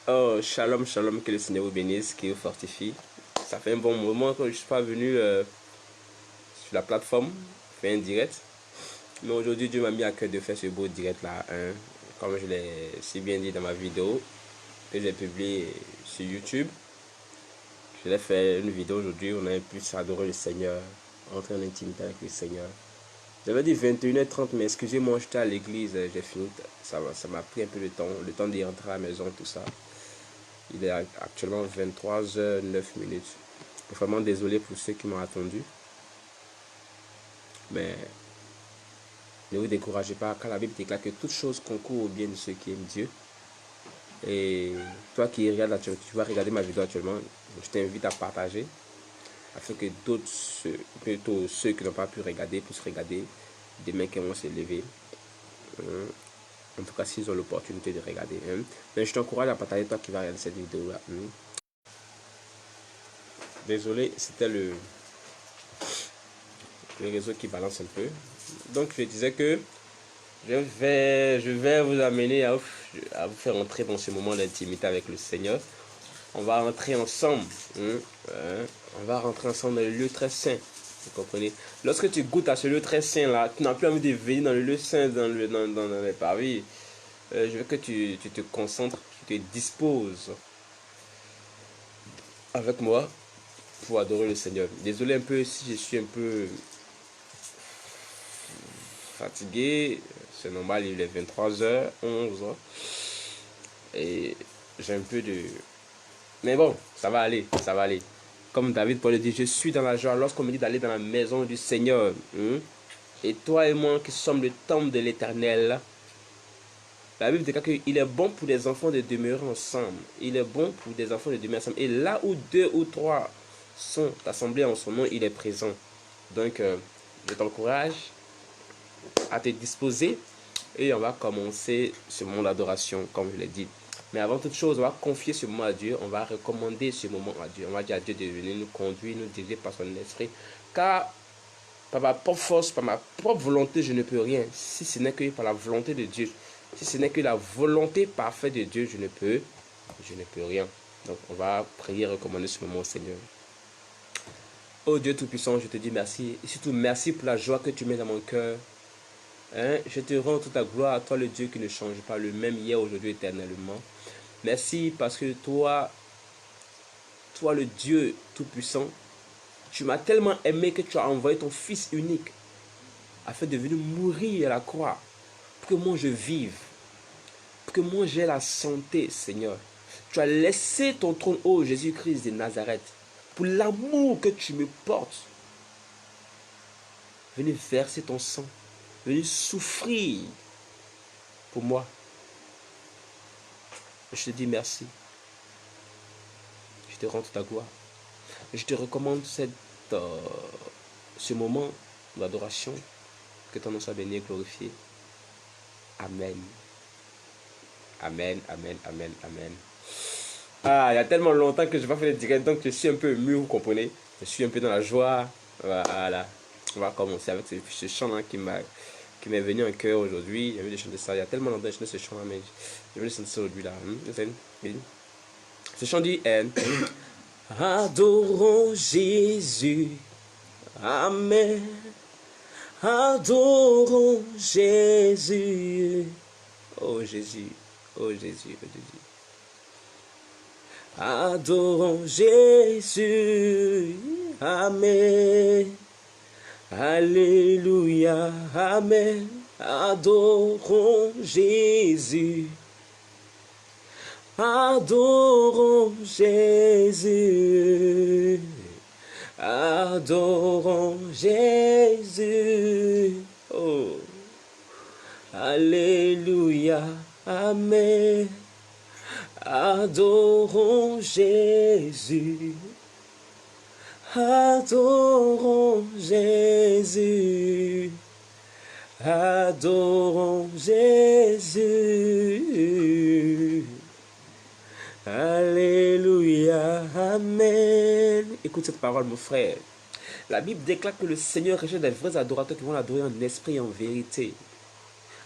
Oh, shalom, shalom, que le Seigneur vous bénisse, qu'il vous fortifie. Ça fait un bon moment que je ne suis pas venu sur la plateforme, faire un direct. Mais aujourd'hui, Dieu m'a mis à cœur de faire ce beau direct-là. Hein, comme je l'ai si bien dit dans ma vidéo que j'ai publiée sur YouTube. Je l'ai fait une vidéo aujourd'hui, on a plus adoré le Seigneur, entrer en intimité avec le Seigneur. J'avais dit 21h30, mais excusez-moi, j'étais à l'église, j'ai fini. Ça m'a pris un peu de temps, le temps d'y rentrer à la maison, tout ça. Il est actuellement 23h09. Vraiment désolé pour ceux qui m'ont attendu. Mais ne vous découragez pas, car la Bible déclare que toute chose concourt au bien de ceux qui aiment Dieu. Et toi qui regardes, tu vas regarder ma vidéo actuellement, je t'invite à partager afin que d'autres, plutôt ceux qui n'ont pas pu regarder, puissent regarder des mains qui vont se lever. En tout cas, s'ils ont l'opportunité de regarder. Mais je t'encourage à partager, toi qui vas regarder cette vidéo-là. Désolé, c'était le réseau qui balance un peu. Donc, je disais que je vais vous amener à vous faire entrer dans ce moment d'intimité avec le Seigneur. On va rentrer ensemble. On va rentrer ensemble dans le lieu très saint. Vous comprenez? Lorsque tu goûtes à ce lieu très saint là, tu n'as plus envie de venir dans le lieu saint, dans les paris. Je veux que tu te concentres, tu te disposes avec moi pour adorer le Seigneur. Désolé un peu si je suis un peu fatigué. C'est normal, il est 23h11. Et j'ai un peu de... Mais bon, ça va aller, ça va aller. Comme David Paul dit, je suis dans la joie lorsqu'on me dit d'aller dans la maison du Seigneur. Et toi et moi qui sommes le temple de l'Éternel, la Bible déclare qu'il est bon pour des enfants de demeurer ensemble. Il est bon pour des enfants de demeurer ensemble. Et là où 2 ou 3 sont assemblés en son nom, il est présent. Donc, je t'encourage à te disposer et on va commencer ce moment d'adoration, comme je l'ai dit. Mais avant toute chose, on va confier ce moment à Dieu, on va recommander ce moment à Dieu. On va dire à Dieu de venir nous conduire, nous diriger par son esprit. Car par ma propre force, par ma propre volonté, je ne peux rien. Si ce n'est que par la volonté de Dieu. Si ce n'est que la volonté parfaite de Dieu, je ne peux rien. Donc on va prier et recommander ce moment au Seigneur. Oh Dieu Tout-Puissant, je te dis merci. Et surtout merci pour la joie que tu mets dans mon cœur. Je te rends toute la gloire à toi, le Dieu qui ne change pas, le même hier, aujourd'hui, éternellement. Merci parce que toi, le Dieu Tout-Puissant, tu m'as tellement aimé que tu as envoyé ton Fils unique afin de venir mourir à la croix pour que moi je vive, pour que moi j'ai la santé, Seigneur. Tu as laissé ton trône, ô Jésus-Christ de Nazareth, pour l'amour que tu me portes. Venez verser ton sang, venez souffrir pour moi. Je te dis merci. Je te rends toute ta gloire. Je te recommande ce moment d'adoration. Que ton nom soit béni et glorifié. Amen. Amen, amen, amen, amen. Ah, il y a tellement longtemps que je n'ai pas fait de direct, donc je suis un peu ému, vous comprenez. Je suis un peu dans la joie. Voilà. On va commencer avec ce chant-là qui m'est venu en cœur aujourd'hui. J'ai envie de chanter ça. Il y a tellement longtemps que je chantais ce chant-là, mais j'ai envie de chanter ça aujourd'hui là. Ce chant dit adorons Jésus. Amen. Adorons Jésus. Oh Jésus. Oh Jésus. Oh Jésus. Adorons Jésus. Amen. Alléluia. Amen. Adorons Jésus. Adorons Jésus. Adorons Jésus. Oh. Alléluia. Amen. Adorons Jésus. Adorons Jésus. Adorons Jésus. Alléluia. Amen. Écoute cette parole, mon frère. La Bible déclare que le Seigneur recherche des vrais adorateurs qui vont l'adorer en esprit et en vérité.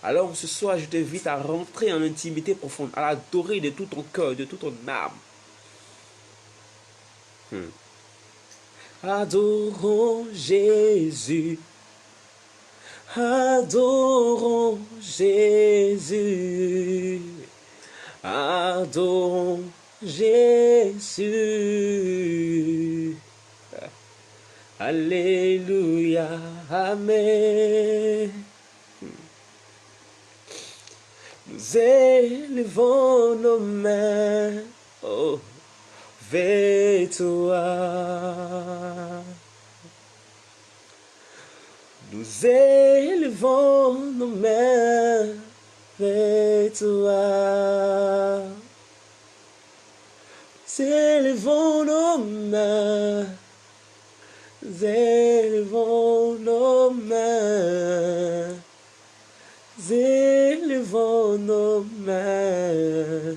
Alors ce soir, je t'invite à rentrer en intimité profonde, à l'adorer de tout ton cœur, de toute ton âme. Adorons Jésus. Adorons Jésus. Adorons Jésus. Alléluia. Amen. Nous élevons nos mains vers toi. Nous élevons nos mains vers toi. Nous élevons nos mains. Nous élevons nos mains. Nous élevons nos mains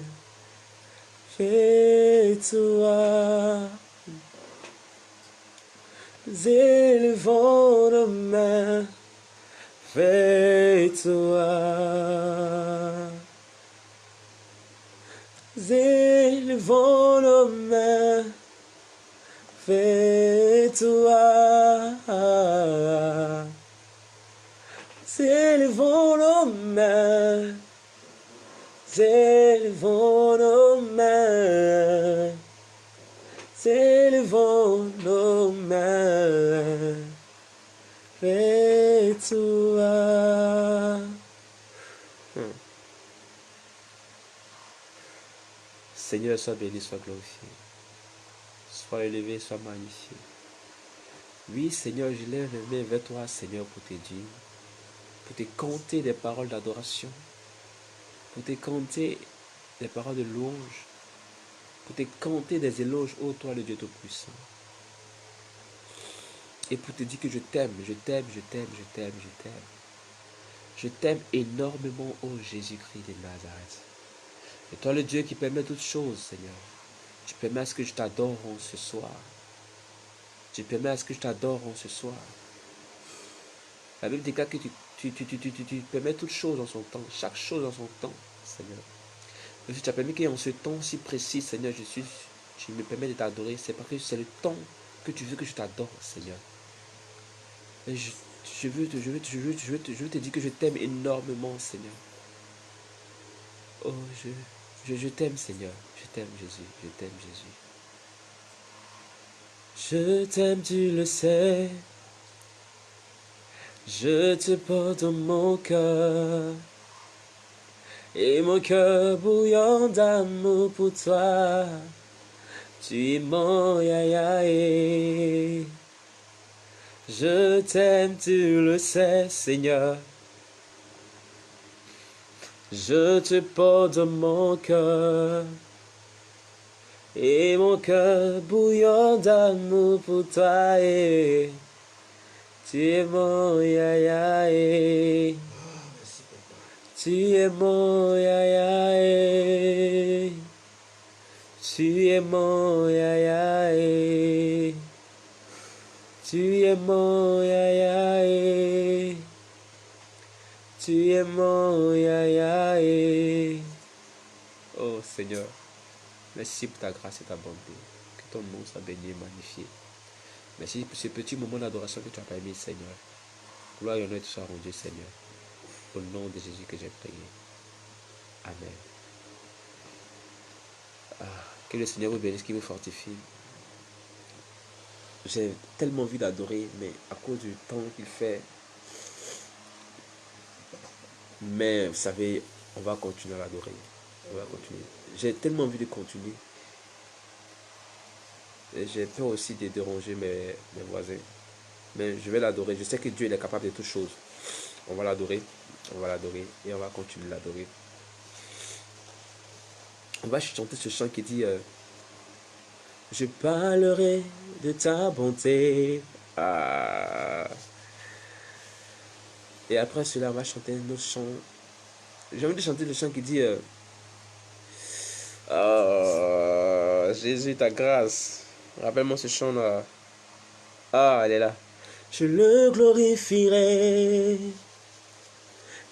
vers toi. Nous élevons nos mains vers toi. Nous élevons nos mains vers toi. Nous élevons nos mains. Nous élevons nos mains. Nous élevons nos mains vers toi. Seigneur, sois béni, sois glorifié. Sois élevé, sois magnifié. Oui, Seigneur, je lève les mains vers toi, Seigneur, pour te dire, pour te compter des paroles d'adoration, pour te compter des paroles de louange, pour te compter des éloges, ô toi, le Dieu Tout-Puissant. Et pour te dire que je t'aime, je t'aime, je t'aime, je t'aime, je t'aime. Je t'aime énormément, ô Jésus-Christ de Nazareth. Et toi, le Dieu qui permet toutes choses, Seigneur. Tu permets à ce que je t'adore ce soir. Tu permets à ce que je t'adore ce soir. La Bible déclare que tu permets toutes choses en son temps, chaque chose en son temps, Seigneur. Et tu as permis qu'en ce temps si précis, Seigneur, tu me permets de t'adorer. C'est parce que c'est le temps que tu veux que je t'adore, Seigneur. Et je veux te dire que je t'aime énormément, Seigneur. Oh, je t'aime, Seigneur. Je t'aime, Jésus. Je t'aime, Jésus. Je t'aime, tu le sais. Je te porte dans mon cœur. Et mon cœur bouillant d'amour pour toi. Tu es mon yayaé. Je t'aime, tu le sais, Seigneur. Je te porte dans mon cœur. Et mon cœur bouillant d'amour pour toi. Et tu es mon yayaé. Tu es mon yayaé. Tu es mon yayaé. Tu es mon yayaé. Tu es mon yayaé. Oh Seigneur, merci pour ta grâce et ta bonté. Que ton nom soit béni et magnifié. Merci pour ce petit moment d'adoration que tu as permis, Seigneur. Gloire et honneur te soit rendu, Seigneur. Au nom de Jésus que j'ai prié. Amen. Que le Seigneur vous bénisse, qu'il vous fortifie. J'ai tellement envie d'adorer, mais à cause du temps qu'il fait. Mais vous savez, on va continuer à l'adorer. On va continuer. J'ai tellement envie de continuer. Et j'ai peur aussi de déranger mes voisins. Mais je vais l'adorer. Je sais que Dieu il est capable de toutes choses. On va l'adorer. On va l'adorer. Et on va continuer à l'adorer. On va chanter ce chant qui dit je parlerai de ta bonté. Et après cela, on va chanter un autre chant. J'ai envie de chanter le chant qui dit Jésus, ta grâce. Rappelle-moi ce chant-là. Ah, elle est là. Je le glorifierai.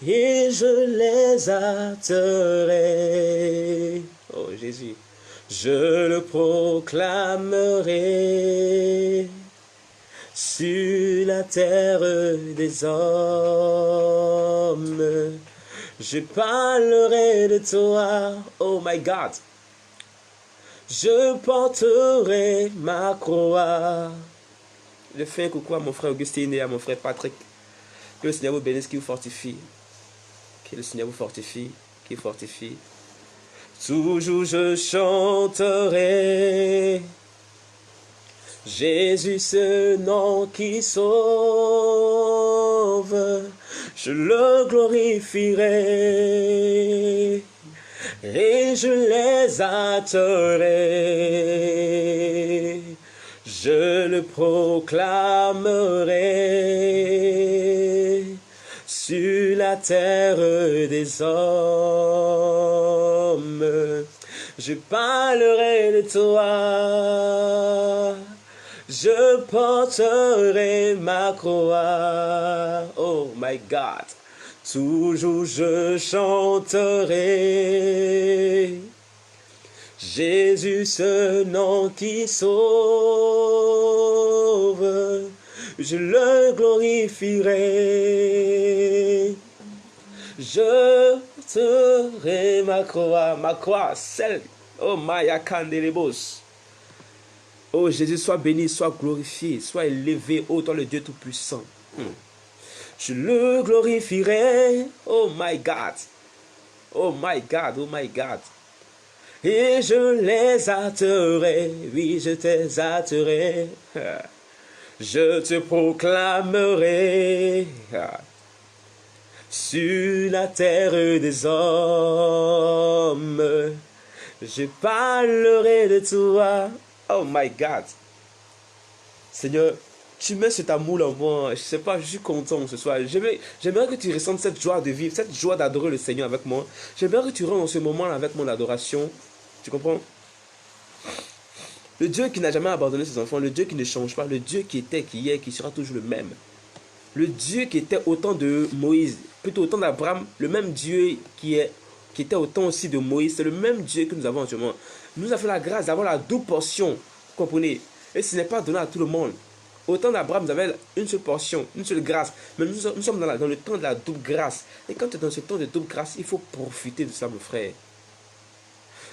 et je les hâterai. Oh Jésus, je le proclamerai sur la terre des hommes. Je parlerai de toi, oh my God. Je porterai ma croix. Je fais un coucou à mon frère Augustine et à mon frère Patrick. Que le Seigneur vous bénisse, qu'il vous fortifie. Que le Seigneur vous fortifie, qu'il fortifie. Toujours je chanterai Jésus, ce nom qui sauve. Je le glorifierai et je les hâterai. Je le proclamerai sur la terre des hommes. Je parlerai de toi, je porterai ma croix. Oh my God, toujours je chanterai Jésus, ce nom qui sauve, je le glorifierai. Je porterai ma croix, celle, oh Maya Candelebos. Oh Jésus, sois béni, sois glorifié, sois élevé, ô toi le Dieu Tout-Puissant. Je le glorifierai, oh my God, oh my God, oh my God. Et je les hâterai, oui, je te hâterai. Je te proclamerai sur la terre des hommes. Je parlerai de toi. Oh my God. Seigneur, tu mets cet amour en moi. Je sais pas, je suis content ce soir. J'aimerais que tu ressentes cette joie de vivre, cette joie d'adorer le Seigneur avec moi. J'aimerais que tu rentres dans ce moment avec mon adoration. Tu comprends? Le Dieu qui n'a jamais abandonné ses enfants, le Dieu qui ne change pas, le Dieu qui était, qui est, qui sera toujours le même. Le Dieu qui était au temps de Moïse, plutôt au temps d'Abraham, le même Dieu qui était au temps aussi de Moïse, c'est le même Dieu que nous avons actuellement. Nous avons fait la grâce d'avoir la double portion, vous comprenez? Et ce n'est pas donné à tout le monde. Au temps d'Abraham, nous avions une seule portion, une seule grâce. Mais nous sommes dans le temps de la double grâce. Et quand tu es dans ce temps de double grâce, il faut profiter de ça, mon frère.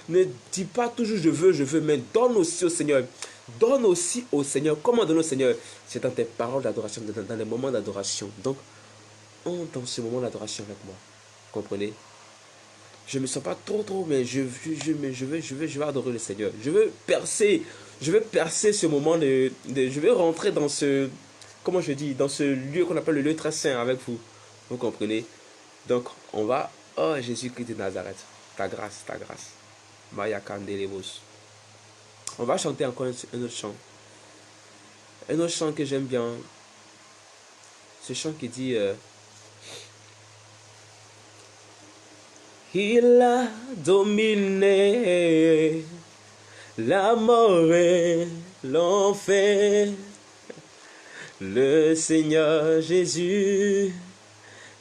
Ne dis pas toujours je veux, mais donne aussi au Seigneur. Donne aussi au Seigneur. Comment donner au Seigneur? C'est dans tes paroles d'adoration, dans les moments d'adoration. Donc, entre dans ce moment d'adoration avec moi. Comprenez? Je ne me sens pas trop, mais je vais adorer le Seigneur. Je veux percer ce moment je vais rentrer dans ce, comment je dis, dans ce lieu qu'on appelle le lieu très saint avec vous. Vous comprenez? Donc, on va, oh Jésus-Christ de Nazareth, ta grâce, ta grâce. Maya Candelebos. On va chanter encore un autre chant. Un autre chant que j'aime bien. Ce chant qui dit il a dominé la mort et l'enfer. Le Seigneur Jésus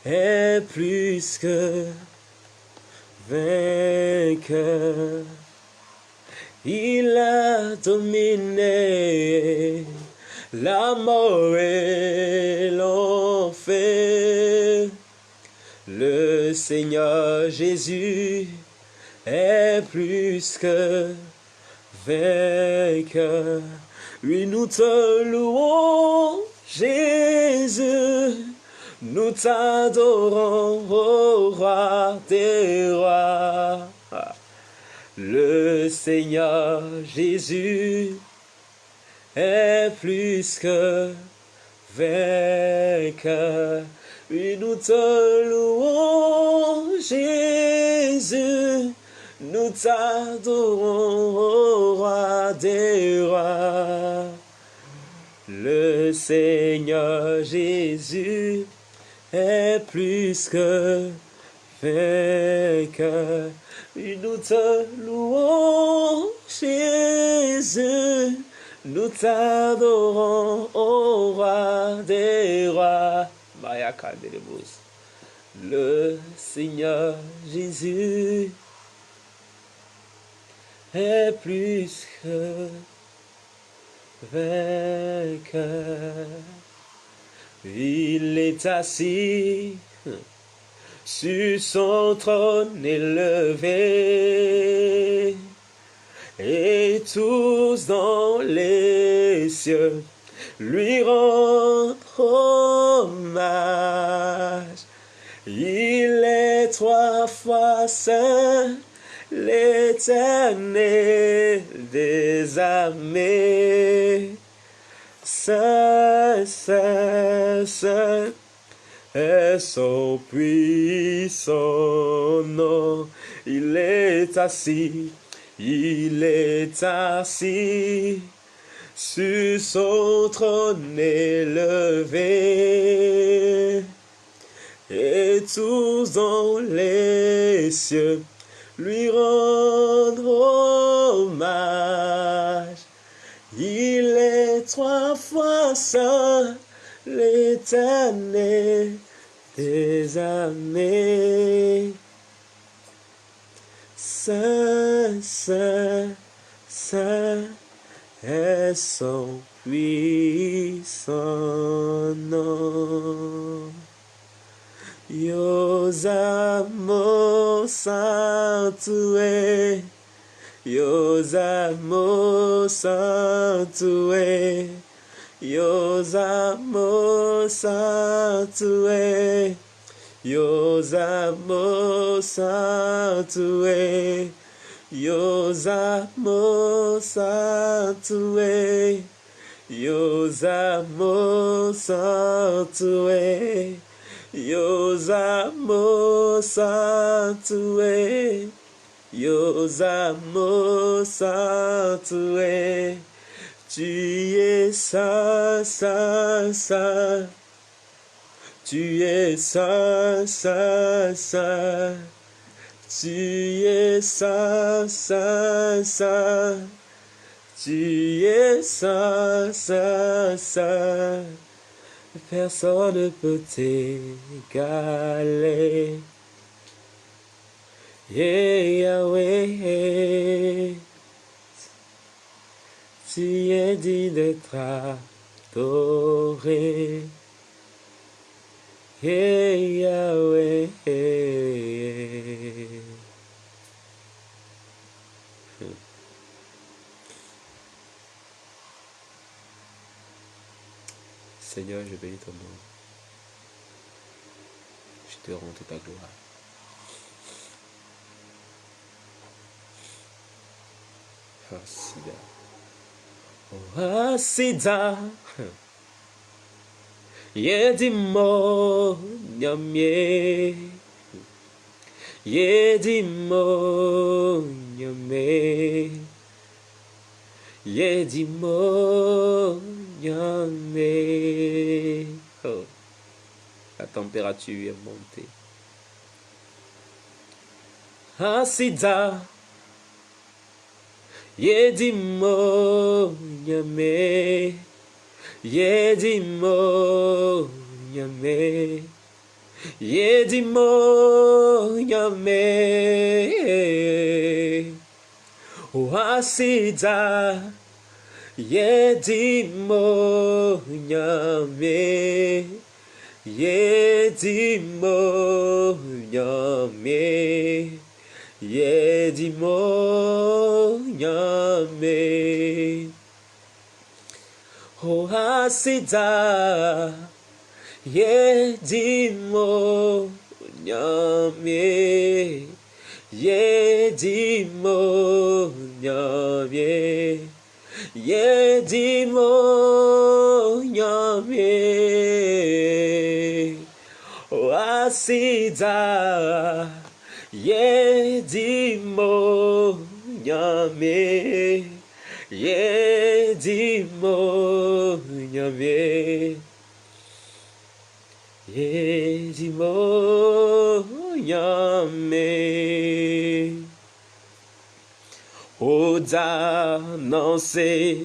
est plus que vainqueur. Il a dominé la mort et l'enfer. Le Seigneur Jésus est plus que vainqueur. Oui, nous te louons, Jésus. Nous t'adorons, ô roi des rois. Le Seigneur Jésus est plus que vainqueur. Oui, nous te louons, Jésus. Nous t'adorons, ô roi des rois. Le Seigneur Jésus est plus que vainqueur. Et nous te louons, Jésus. Nous t'adorons, ô roi des rois. Le Seigneur Jésus est plus que vainqueur. Il est assis sur son trône élevé, et tous dans les cieux lui rendent hommage. Il est 3 fois saint, l'Éternel des armées. Saint, saint, saint est son puissant nom. Il est assis sur son trône élevé, et tous dans les cieux lui rendent hommage. Il est 3 fois saint, l'Éternel des armées. Saint, saint, saint est son puissant nom. Yosamo Santue, Yosamo Santue, Yosamo Santue, Yosamo Santue, Yosamo Santue, Yosamo Santue, Yosamo Santue, Yosamo Santue. Tu es saint, saint, saint. Tu es saint, saint, saint. Tu es saint, saint, saint. Tu es saint, saint, saint. Personne ne peut t'égaler. Yahweh, tu es dit d'être adoré. Yahweh. Seigneur, je bénis ton nom. Je te rends toute ta gloire. Asida. Oh, Asida. Yedimo nyamye. Yedimo nyamye. Yedimo nyamye. Oh, la température est montée. Asida. Yedimo nyame, Yedimo nyame, Yedimo nyame. Wasida, Yedimo nyame, Yedimo nyame. Yedimo nyame. Oh, Asida. Yedimo nyame. Yedimo nyame. Yedimo nyame. Oh, Asida. Yedimo nyame, Yedimo nyame, Yedimo nyame. Oh, d'annoncer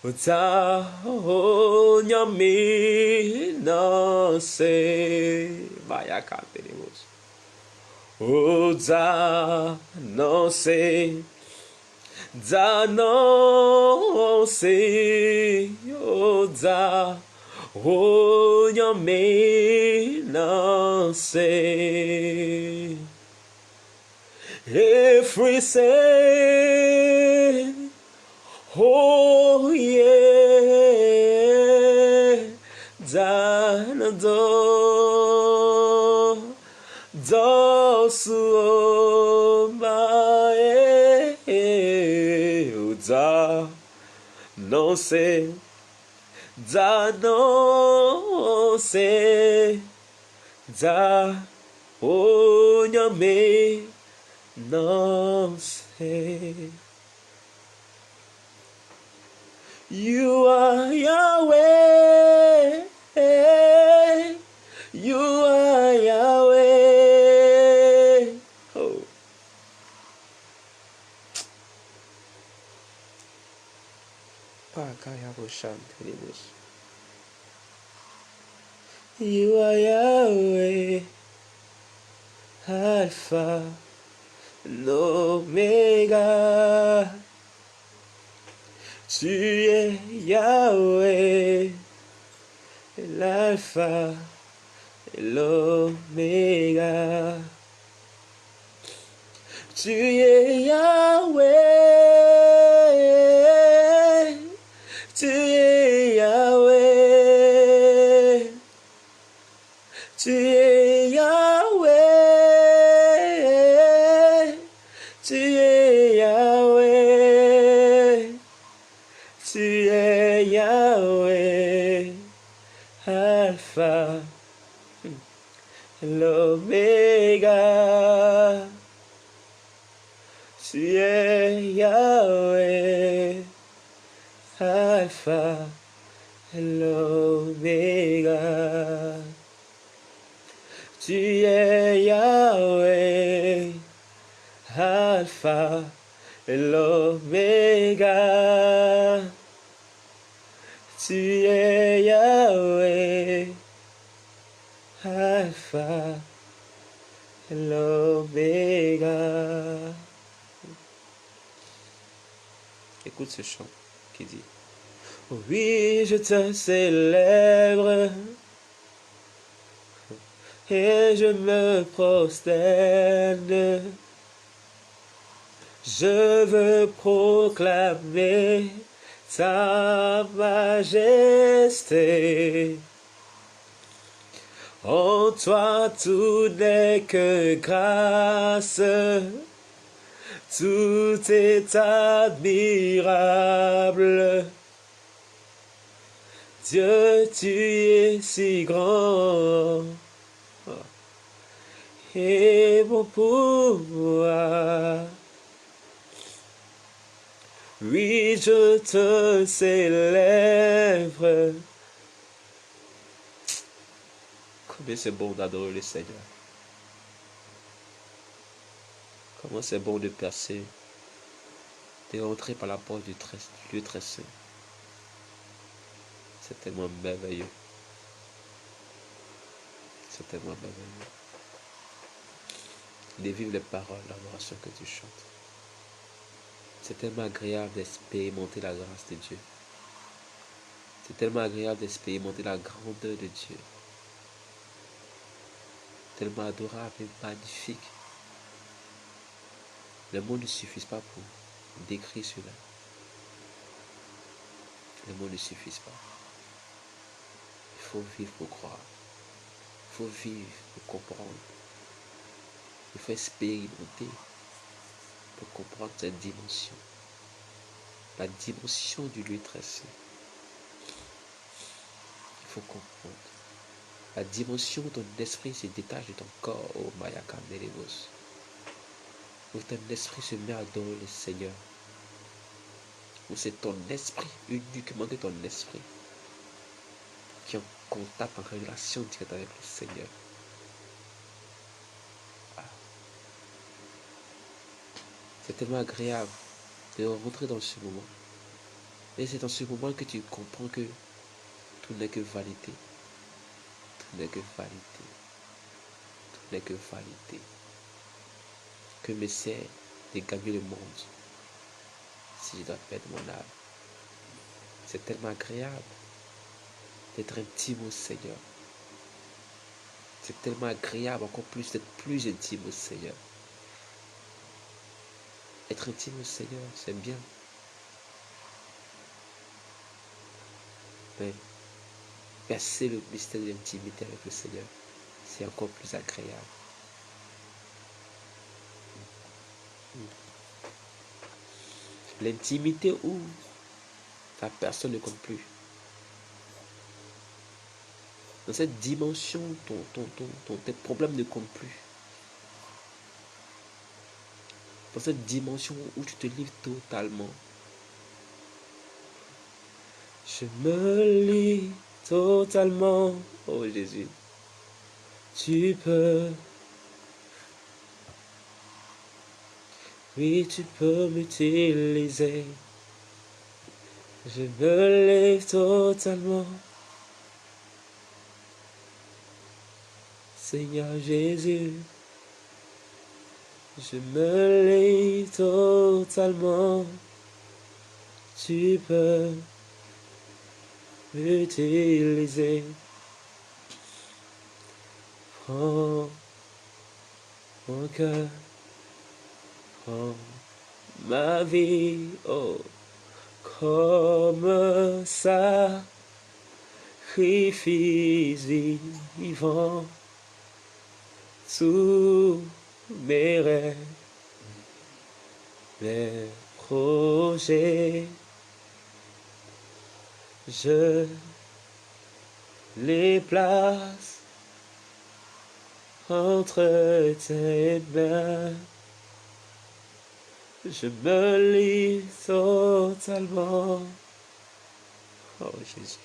Uta onyame no se vaya canteremos. Uta no se da no se uta onyame no se every say oh yeah, dan do su ma da no se da no se da o nyame no se. You are Yahweh, you are Yahweh. Oh. You are Yahweh, Alpha and Omega. Tu es Yahweh, l'Alpha et l'Oméga. Tu es Yahweh, tu es Yahweh, tu es Yahweh, tu es Yahweh, tu es Yahweh, Alpha, l'Oméga. Tu es Yahweh, Alpha, l'Oméga. Tu es Yahweh, Alpha, l'Oméga. Tu es Yahweh, Alpha, l'Oméga. Écoute ce chant qui dit: oui, je te célèbre et je me prosterne. Je veux proclamer ta majesté. En toi tout n'est que grâce. Tout est admirable. Dieu, tu es si grand et bon pour moi. Oui, je te célèbre. Combien c'est bon d'adorer le Seigneur. Comment c'est bon de percer, de rentrer par la porte du lieu très saint. C'est tellement merveilleux. C'est tellement merveilleux. De vivre les paroles, l'adoration que tu chantes. C'est tellement agréable d'expérimenter la grâce de Dieu. C'est tellement agréable d'expérimenter la grandeur de Dieu. Tellement adorable et magnifique. Les mots ne suffisent pas pour décrire cela. Les mots ne suffisent pas. Il faut vivre pour croire. Il faut vivre pour comprendre. Il faut expérimenter pour comprendre cette dimension. La dimension du lieu très saint. Il faut comprendre. La dimension où ton esprit se détache de ton corps, oh Mayaka Nelevos. Où ton esprit se met à adorer le Seigneur. Où c'est ton esprit, uniquement de ton esprit, qui est en contact, en relation directe avec le Seigneur. Ah. C'est tellement agréable de rentrer dans ce moment. Et c'est dans ce moment que tu comprends que tout n'est que vanité. Tout n'est que vanité. Tout n'est que vanité. Que me sert de gagner le monde si je dois perdre mon âme. C'est tellement agréable d'être intime au Seigneur. C'est tellement agréable encore plus d'être plus intime au Seigneur. Être intime au Seigneur, c'est bien. Mais percer le mystère de l'intimité avec le Seigneur, c'est encore plus agréable. L'intimité où la personne ne compte plus. Dans cette dimension, tes problèmes ne comptent plus. Dans cette dimension où tu te livres totalement. Je me livre totalement. Oh Jésus, tu peux. Oui, tu peux m'utiliser. Je me livre totalement. Seigneur Jésus, je me livre totalement. Tu peux m'utiliser. Prends mon cœur, prends ma vie, oh, comme sacrifice vivant. Tous mes rêves, mes projets, je les place entre tes mains. Je me livre totalement. Oh Jésus.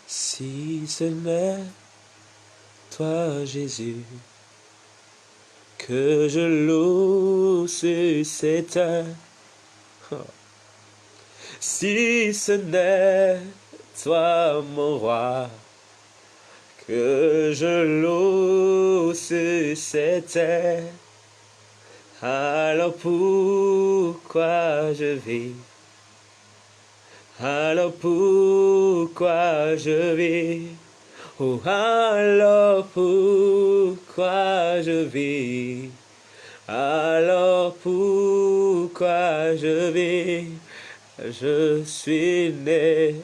Si ce n'est toi, Jésus, que je loue sur cette terre. Si ce n'est toi, mon roi, que je loue sur cette terre, alors pourquoi je vis? Alors pourquoi je vis? Oh, alors pourquoi je vis? Alors pourquoi je vis? Je suis né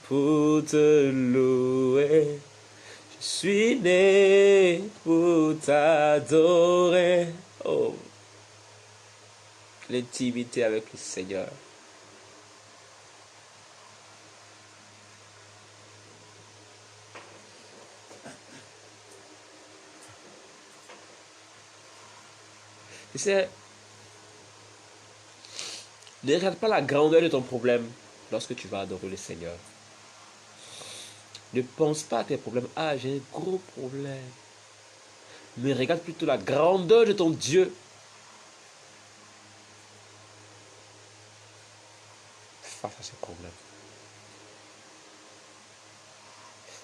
pour te louer. Je suis né pour t'adorer. Oh, l'intimité avec le Seigneur. Tu sais, ne regarde pas la grandeur de ton problème lorsque tu vas adorer le Seigneur. Ne pense pas à tes problèmes. Ah, j'ai un gros problème. Mais regarde plutôt la grandeur de ton Dieu. Face à ce problème.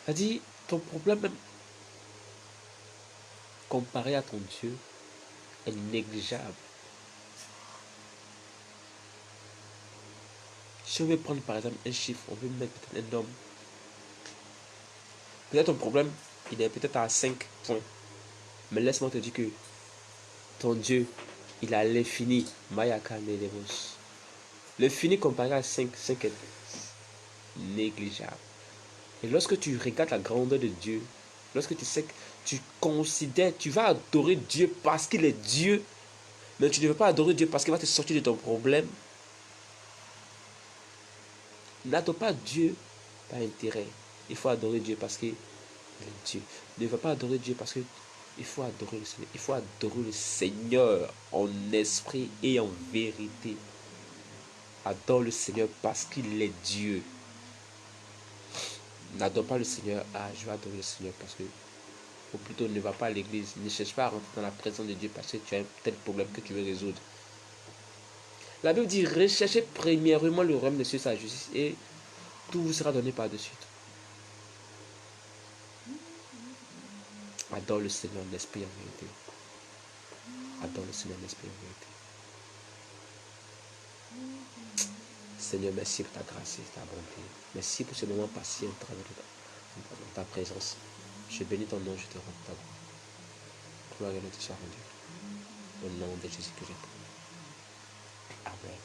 C'est-à-dire, ton problème, même comparé à ton Dieu, est négligeable. Si on veut prendre par exemple un chiffre, on veut mettre peut-être un nombre. Peut-être ton problème, il est peut-être à 5 points. Mais laisse-moi te dire que ton Dieu, il a l'infini. Mayaka Nedevos. L'infini comparé à 5 est négligeable. Et lorsque tu regardes la grandeur de Dieu, lorsque tu sais que tu considères, tu vas adorer Dieu parce qu'il est Dieu, mais tu ne veux pas adorer Dieu parce qu'il va te sortir de ton problème. N'adore pas Dieu par intérêt. Il faut adorer Dieu parce qu'il est Dieu. Ne veux pas adorer Dieu parce que Il faut adorer le Seigneur. Il faut adorer le Seigneur en esprit et en vérité. Adore le Seigneur parce qu'il est Dieu. N'adore pas le Seigneur. Ah, je vais adorer le Seigneur parce que... Ou plutôt, ne va pas à l'église. Ne cherche pas à rentrer dans la présence de Dieu parce que tu as un tel problème que tu veux résoudre. La Bible dit, recherchez premièrement le royaume de Dieu, sa justice, et tout vous sera donné par de suite. Adore le Seigneur en esprit et en vérité. Adore le Seigneur en esprit et en vérité. Seigneur, merci pour ta grâce et ta bonté. Merci pour ce moment passé dans ta présence. Je bénis ton nom, je te rends ta gloire. Gloire et honneur te soit rendue. Au nom de Jésus que j'ai prié. Amen.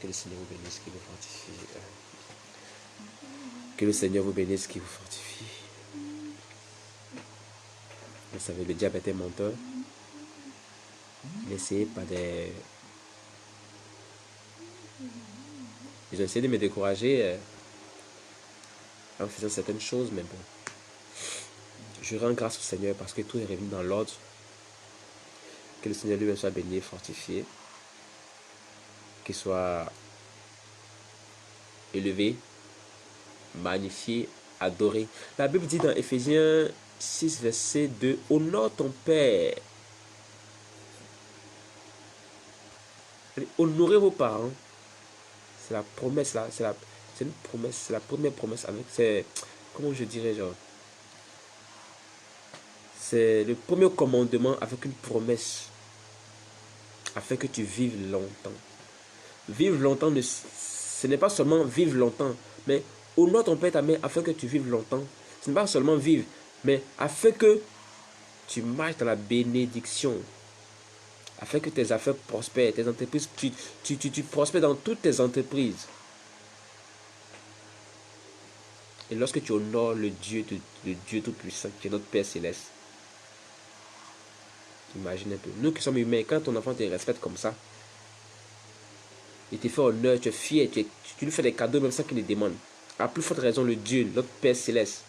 Que le Seigneur vous bénisse, qu'il vous fortifie. Que le Seigneur vous bénisse, qu'il vous fortifie. Vous savez, le diable est un menteur. N'essayez pas de... Ils ont essayé de me décourager en faisant certaines choses, mais bon. Je rends grâce au Seigneur parce que tout est revenu dans l'ordre. Que le Seigneur lui-même soit béni, fortifié. Qu'il soit élevé, magnifié, adoré. La Bible dit dans Éphésiens 6, verset 2, « Honore ton Père. » Honorez vos parents. C'est la promesse là, c'est une promesse, c'est la première promesse avec, c'est, comment je dirais, genre, c'est le premier commandement avec une promesse, afin que tu vives longtemps. Vivre longtemps, ce n'est pas seulement vivre longtemps, mais honore ton père et ta mère afin que tu vives longtemps. Ce n'est pas seulement vivre, mais afin que tu marches dans la bénédiction, afin que tes affaires prospèrent, tes entreprises, tu prospères dans toutes tes entreprises. Et lorsque tu honores le Dieu Tout-Puissant, qui est notre Père Céleste, imagine un peu. Nous qui sommes humains, quand ton enfant te respecte comme ça, il te fait honneur, tu es fier, tu lui fais des cadeaux même sans qu'il les demande. À plus forte raison, le Dieu, notre Père Céleste.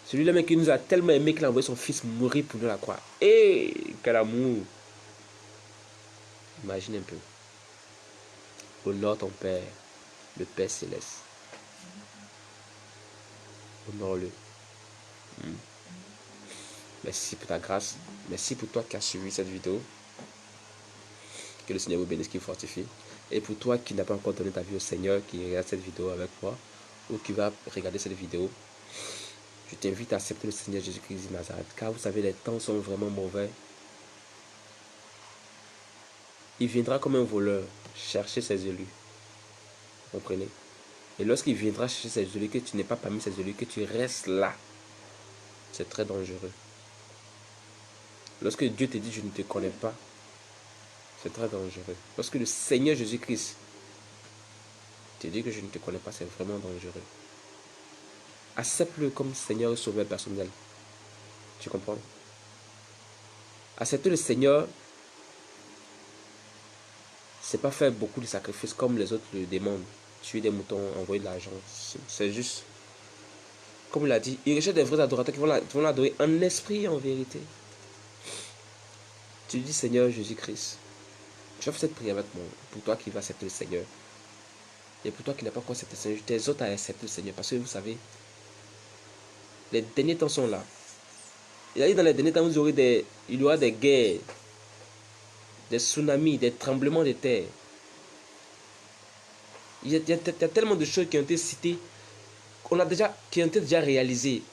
Celui-là même qui nous a tellement aimé qu'il a envoyé son fils mourir pour nous la croix. Et quel amour! Imagine un peu. Honore ton Père, le Père Céleste. Honore-le. Merci pour ta grâce. Merci pour toi qui as suivi cette vidéo. Que le Seigneur vous bénisse, qu'il vous fortifie. Et pour toi qui n'as pas encore donné ta vie au Seigneur, qui regarde cette vidéo avec moi, ou qui va regarder cette vidéo, je t'invite à accepter le Seigneur Jésus-Christ de Nazareth. Car vous savez, les temps sont vraiment mauvais. Il viendra comme un voleur chercher ses élus. Vous comprenez? Et lorsqu'il viendra chercher ses élus, que tu n'es pas parmi ses élus, que tu restes là, c'est très dangereux. Lorsque Dieu te dit je ne te connais pas, c'est très dangereux. Lorsque le Seigneur Jésus-Christ te dit que je ne te connais pas, c'est vraiment dangereux. Accepte-le comme Seigneur et Sauveur personnel. Tu comprends? Accepter le Seigneur, c'est pas faire beaucoup de sacrifices comme les autres le demandent. Tuer des moutons, envoyer de l'argent. C'est juste, comme il a dit, il recherche des vrais adorateurs qui vont l'adorer en esprit et en vérité. Tu dis Seigneur Jésus-Christ, je vais faire cette prière avec moi. Pour toi qui vas accepter le Seigneur. Et pour toi qui n'as pas encore accepté le Seigneur, je t'exhorte à accepter le Seigneur. Parce que vous savez, les derniers temps sont là. Il a dit dans les derniers temps, il y aura des guerres, des tsunamis, des tremblements de terre. Il y a tellement de choses qui ont été citées, qui ont été déjà réalisées.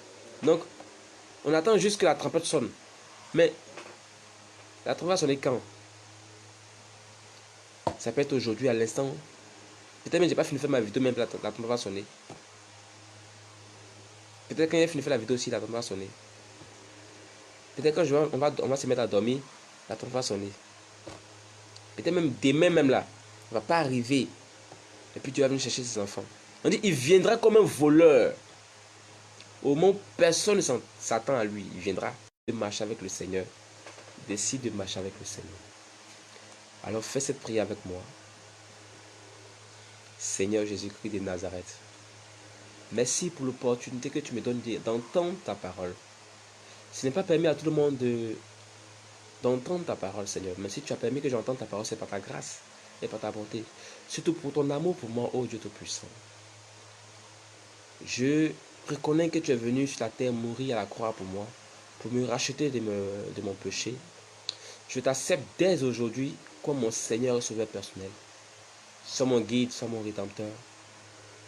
Donc, on attend juste que la trompette sonne. Mais, la trompette va sonner quand? Ça peut être aujourd'hui, à l'instant. Peut-être même j'ai pas fini de faire ma vidéo, même la trompette va sonner. Peut-être quand j'ai fini de faire la vidéo aussi, la trompette va sonner. Peut-être quand on va se mettre à dormir, la trompette va sonner. Peut-être même demain même là, on va pas arriver. Et puis tu vas venir chercher ses enfants. On dit, il viendra comme un voleur. Au moment où personne ne s'attend à lui, il viendra. De marcher avec le Seigneur. Décide de marcher avec le Seigneur. Alors fais cette prière avec moi. Seigneur Jésus-Christ de Nazareth, Merci pour l'opportunité que tu me donnes d'entendre ta parole. Ce n'est pas permis à tout le monde d'entendre ta parole, Seigneur. Mais si tu as permis que j'entende ta parole, c'est par ta grâce et par ta bonté. Surtout pour ton amour pour moi, ô Dieu Tout-Puissant. Je reconnais que tu es venu sur la terre mourir à la croix pour moi, pour me racheter de mon péché. Je t'accepte dès aujourd'hui comme mon Seigneur et Sauveur personnel. Sois mon guide, sois mon rédempteur.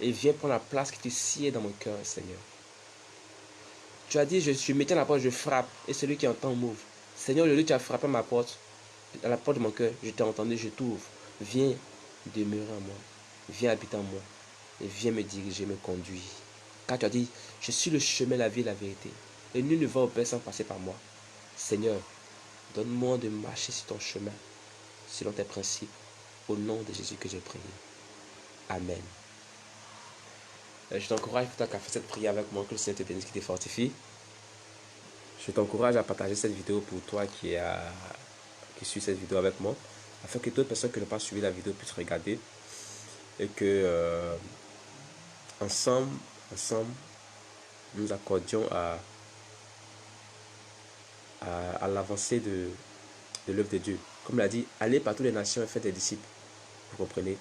Et viens prendre la place qui te sied dans mon cœur, Seigneur. Tu as dit, je me tiens à la porte, je frappe, et celui qui entend m'ouvre. Seigneur, le lieu tu as frappé ma porte, à la porte de mon cœur, je t'ai entendu, je t'ouvre. Viens demeurer en moi, viens habiter en moi, et viens me diriger, me conduire. Car tu as dit, je suis le chemin, la vie et la vérité, et nul ne va au Père sans passer par moi. Seigneur, donne-moi de marcher sur ton chemin, selon tes principes, au nom de Jésus que j'ai prié. Amen. Je t'encourage pour ta fait cette prière avec moi, que le Seigneur te bénisse, qui te fortifie. Je t'encourage à partager cette vidéo pour toi qui suit cette vidéo avec moi, afin que d'autres personnes qui n'ont pas suivi la vidéo puissent regarder et que ensemble, nous accordions à l'avancée de l'œuvre de Dieu. Comme l'a dit, allez par toutes les nations et faites des disciples. Vous comprenez?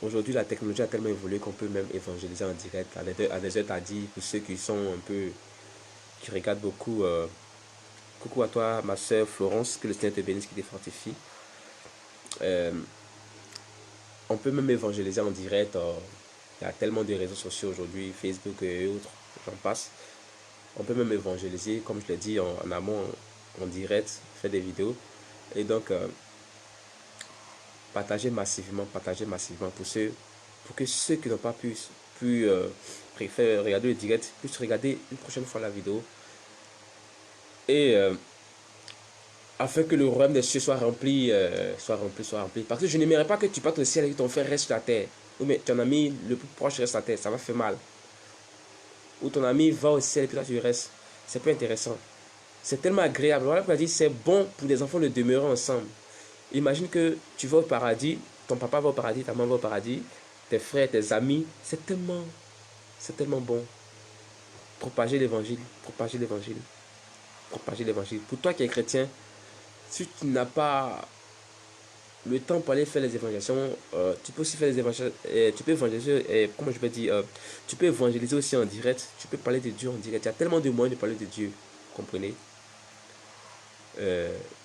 Aujourd'hui, la technologie a tellement évolué qu'on peut même évangéliser en direct à des heures tardives pour ceux qui sont un peu, qui regardent beaucoup. Coucou à toi, ma soeur Florence, que le Seigneur te bénisse, qui te fortifie. On peut même évangéliser en direct. Il y a tellement de réseaux sociaux aujourd'hui, Facebook et autres, j'en passe. On peut même évangéliser, comme je l'ai dit, en amont, en direct, faire des vidéos. Et donc, partagez massivement pour que ceux qui n'ont pas pu préférer regarder le direct puissent regarder une prochaine fois la vidéo. Et afin que le royaume des cieux soit rempli. Parce que je n'aimerais pas que tu partes au ciel et que ton frère reste sur la terre. Ou mais ton ami le plus proche reste sur la terre, ça va faire mal. Ou ton ami va au ciel et puis toi tu restes. C'est pas intéressant. C'est tellement agréable. Voilà pourquoi je dis c'est bon pour les enfants de demeurer ensemble. Imagine que tu vas au paradis, ton papa va au paradis, ta maman va au paradis, tes frères, tes amis. C'est tellement bon. Propager l'évangile. Pour toi qui es chrétien, si tu n'as pas le temps pour aller faire les évangélisations, tu peux aussi faire les évangélisations, tu peux évangéliser, comment je peux dire, tu peux évangéliser aussi en direct, tu peux parler de Dieu en direct. Il y a tellement de moyens de parler de Dieu, vous comprenez.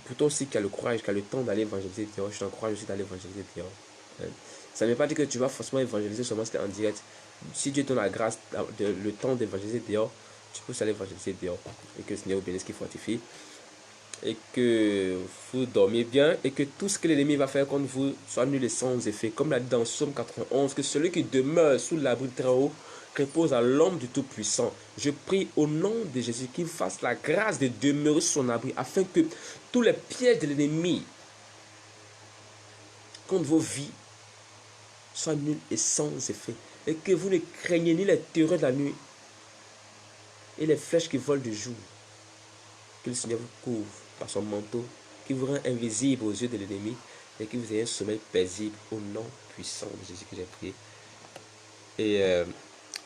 Pour toi aussi qui a le courage, qui a le temps d'aller évangéliser dehors, je t'encourage aussi d'aller évangéliser dehors. Ça ne veut pas dire que tu vas forcément évangéliser seulement en direct. Si Dieu te donne la grâce, le temps d'évangéliser dehors, tu peux aussi aller évangéliser dehors. Et que le Seigneur vous bénisse, qui fortifie. Et que vous dormiez bien et que tout ce que l'ennemi va faire contre vous soit nul et sans effet. Comme l'a dit dans Psaume 91, que celui qui demeure sous l'abri très haut repose à l'ombre du Tout-Puissant. Je prie au nom de Jésus qu'il fasse la grâce de demeurer sous son abri afin que tous les pièges de l'ennemi contre vos vies soient nuls et sans effet. Et que vous ne craignez ni les terreurs de la nuit et les flèches qui volent du jour. Que le Seigneur vous couvre par son manteau, qui vous rend invisible aux yeux de l'ennemi et que vous ayez un sommeil paisible au nom puissant de Jésus que j'ai prié. Et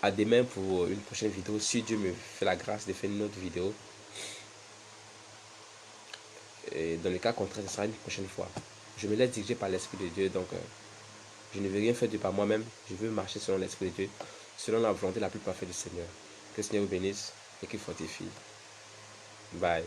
à demain pour une prochaine vidéo, si Dieu me fait la grâce de faire une autre vidéo. Et dans le cas contraire, ce sera une prochaine fois. Je me laisse diriger par l'Esprit de Dieu, donc je ne veux rien faire de par moi-même. Je veux marcher selon l'Esprit de Dieu, selon la volonté la plus parfaite du Seigneur. Que le Seigneur vous bénisse et qu'il fortifie. Bye.